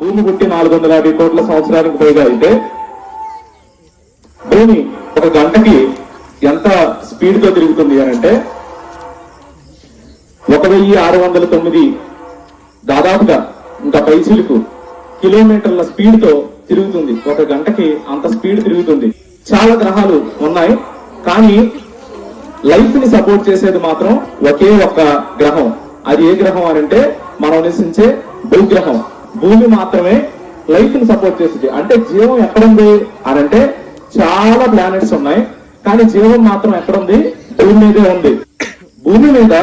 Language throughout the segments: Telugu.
భూమి పుట్టి 450 కోట్ల సంవత్సరానికి పైగా అయితే భూమి ఒక గంటకి ఎంత స్పీడ్ తో తిరుగుతుంది అని అంటే 1609 దాదాపుగా ఇంకా పైచిలుకు కిలోమీటర్ల స్పీడ్ తో తిరుగుతుంది. ఒక గంటకి అంత స్పీడ్ తిరుగుతుంది. చాలా గ్రహాలు ఉన్నాయి, కానీ లైఫ్ ని సపోర్ట్ చేసేది మాత్రం ఒకే ఒక్క గ్రహం. అది ఏ గ్రహం అని అంటే మనం నివసించే భూగ్రహం. భూమి మాత్రమే లైఫ్ ని సపోర్ట్ చేస్తుంది. అంటే జీవం ఎక్కడుంది అని అంటే చాలా ప్లానెట్స్ ఉన్నాయి, కానీ జీవం మాత్రం ఎక్కడుంది? భూమి మీదే ఉంది. భూమి మీద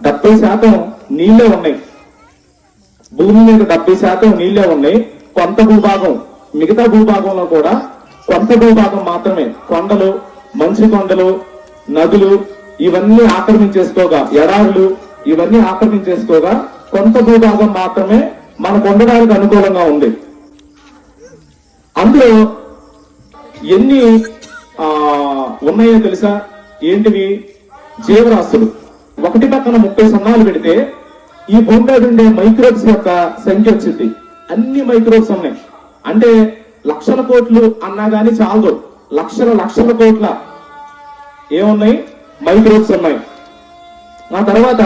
70% నీళ్లే ఉన్నాయి. భూమి మీద 70% నీళ్లే ఉన్నాయి. కొంత భూభాగం, మిగతా భూభాగంలో కూడా కొంత భూభాగం మాత్రమే కొండలు, మంచు కొండలు, నదులు ఇవన్నీ ఆక్రమించేసుకోగా, ఎడారులు ఇవన్నీ ఆక్రమించేసుకోగా కొంత భూభాగం మాత్రమే మనకు ఉండడానికి అనుకూలంగా ఉంది. అందులో ఎన్ని ఉన్నాయో తెలుసా? ఏంటివి? జీవరాశులు. ఒకటి పక్కన 30 సున్నాలు పెడితే ఈ భూమి మీద ఉండే మైక్రోబ్స్ యొక్క సంఖ్య వచ్చింది. అన్ని మైక్రోబ్స్ ఉన్నాయి. అంటే లక్షల కోట్లు అన్నా గానీ చాలదు. లక్షల కోట్ల ఏమున్నాయి? మైక్రోబ్స్ ఉన్నాయి. ఆ తర్వాత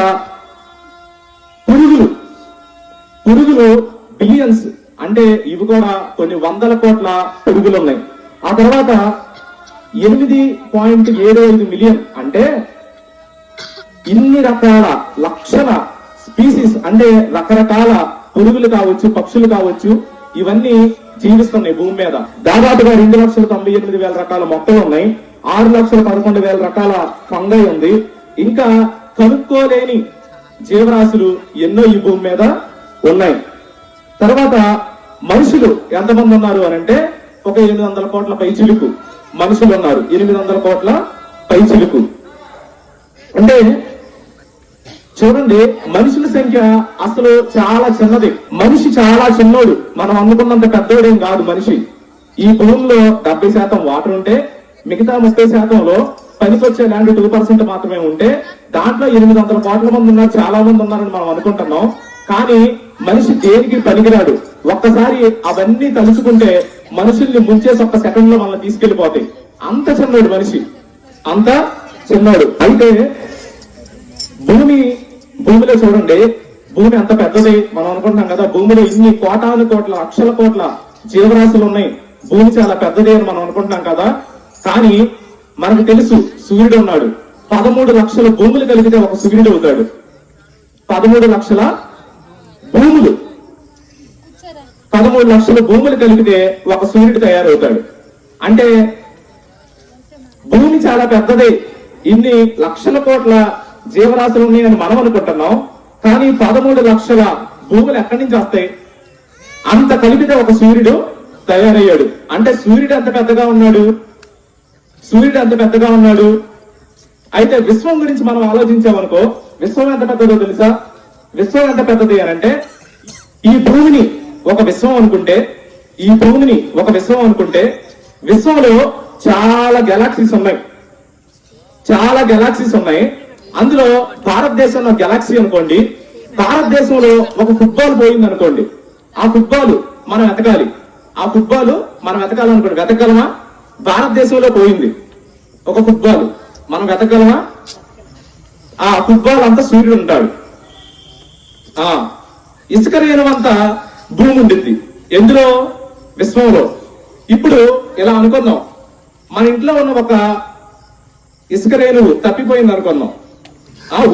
పురుగులు బిలియన్స్, అంటే ఇవి కూడా కొన్ని 100 కోట్ల పురుగులు ఉన్నాయి. ఆ తర్వాత 8.75 మిలియన్, అంటే ఇన్ని రకాల లక్షల స్పీసీస్, అంటే రకరకాల పురుగులు కావచ్చు, పక్షులు కావచ్చు, ఇవన్నీ జీవిస్తున్నాయి భూమి మీద. దాదాపుగా 2,98,000 రకాల మొక్కలు ఉన్నాయి. 6,11,000 రకాల ఫంగై ఉంది. ఇంకా కనుక్కోలేని జీవరాశులు ఎన్నో ఈ భూమి మీద ఉన్నాయి. తర్వాత మనుషులు ఎంతమంది ఉన్నారు అని అంటే ఒక 800 కోట్ల పైచిలుకు మనుషులు ఉన్నారు. 800 కోట్ల పైచిలుకు. అంటే చూడండి, మనుషుల సంఖ్య అసలు చాలా చిన్నది. మనిషి చాలా చిన్నోడు. మనం అనుకున్నంత పెద్దోడేం కాదు మనిషి. ఈ భూమిలో 70% వాటర్ ఉంటే మిగతా 30%లో పనికొచ్చే ల్యాండ్ 2% మాత్రమే ఉంటే దాంట్లో 800 కోట్ల మంది ఉన్నారు, చాలా మంది ఉన్నారని మనం అనుకుంటున్నాం. కానీ మనిషి దేనికి పనికిరాడు. ఒక్కసారి అవన్నీ తలుచుకుంటే మనుషుల్ని ముంచేసి ఒక్క సెకండ్ లో మనల్ని తీసుకెళ్లిపోతాయి. అంత చిన్నోడు మనిషి, అంత చిన్నోడు. అయితే భూమిలో చూడండి, భూమి అంత పెద్దది. మనం అనుకుంటున్నాం కదా, భూమిలో ఇన్ని కోటాను కోట్ల, లక్షల కోట్ల జీవరాశులు ఉన్నాయి, భూమి చాలా పెద్దది అని మనం అనుకుంటున్నాం కదా. కానీ మనకు తెలుసు సూర్యుడు ఉన్నాడు. 13 లక్షల భూములు కలిగితే ఒక సూర్యుడు అవుతాడు. 13 లక్షల భూములు, 13 లక్షల భూములు కలిగితే ఒక సూర్యుడు తయారవుతాడు. అంటే భూమి చాలా పెద్దది. ఇన్ని లక్షల కోట్ల జీవరాశులు ఉన్నాయని మనం అనుకుంటున్నాం. కానీ 13 లక్షల భూములు ఎక్కడి నుంచి వస్తాయి? అంత కలిపితే ఒక సూర్యుడు తయారయ్యాడు. అంటే సూర్యుడు ఎంత పెద్దగా ఉన్నాడు? సూర్యుడు ఎంత పెద్దగా ఉన్నాడు? అయితే విశ్వం గురించి మనం ఆలోచించామనుకో, విశ్వం ఎంత పెద్దదో తెలుసా? విశ్వం ఎంత పెద్దది అని అంటే, ఈ భూమిని ఒక విశ్వం అనుకుంటే, విశ్వంలో చాలా గెలాక్సీస్ ఉన్నాయి. అందులో భారతదేశంలో గెలాక్సీ అనుకోండి. భారతదేశంలో ఒక ఫుట్బాల్ పోయింది అనుకోండి. ఆ ఫుట్బాల్ మనం వెతకాలనుకోండి, వెతకగలమా? భారతదేశంలో పోయింది ఒక ఫుట్బాల్, మనం వెతకగలమా? ఆ ఫుట్బాల్ అంతా సూర్యుడు ఉంటాడు. ఇసుక రేణువంతా భూమి ఉండింది. ఎందులో? విశ్వంలో. ఇప్పుడు ఇలా అనుకుందాం, మన ఇంట్లో ఉన్న ఒక ఇసుక రేణువు తప్పిపోయింది అనుకుందాం.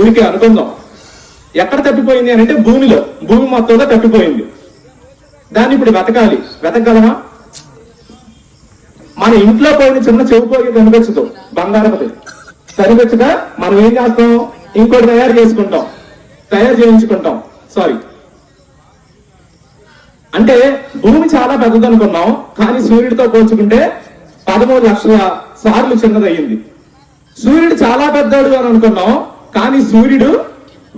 ఊరికే అనుకుందాం. ఎక్కడ తప్పిపోయింది అని అంటే భూమిలో, భూమి మొత్తంలో తప్పిపోయింది. దాన్ని ఇప్పుడు వెతకగలమా? మన ఇంట్లో పోయిన చిన్న చెవు పోయి కనిపించదు, బంగారపతి కనిపించగా మనం ఏం చేస్తాం? ఇంకోటి తయారు చేయించుకుంటాం. అంటే భూమి చాలా పెద్దది అనుకున్నాం, కానీ సూర్యుడితో పోల్చుకుంటే 13 లక్షల సార్లు చిన్నదయ్యింది. సూర్యుడు చాలా పెద్దోడు అని అనుకున్నాం, కానీ సూర్యుడు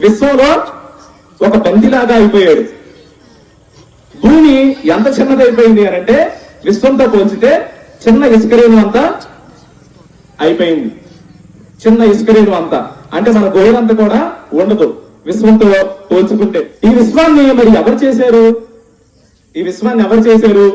విశ్వంలో ఒక బంతిలాగా అయిపోయాడు. భూమి ఎంత చిన్నదైపోయింది అని అంటే విశ్వంతో పోల్చితే చిన్న ఇసుకరేణు అంతా అయిపోయింది. అంటే మన గోడంతా కూడా ఉండదు విశ్వంతో పోల్చుకుంటే. ఈ విశ్వాన్ని మరి ఎవరు చేశారు? ఈ విశ్వాన్ని ఎవరు చేశారు?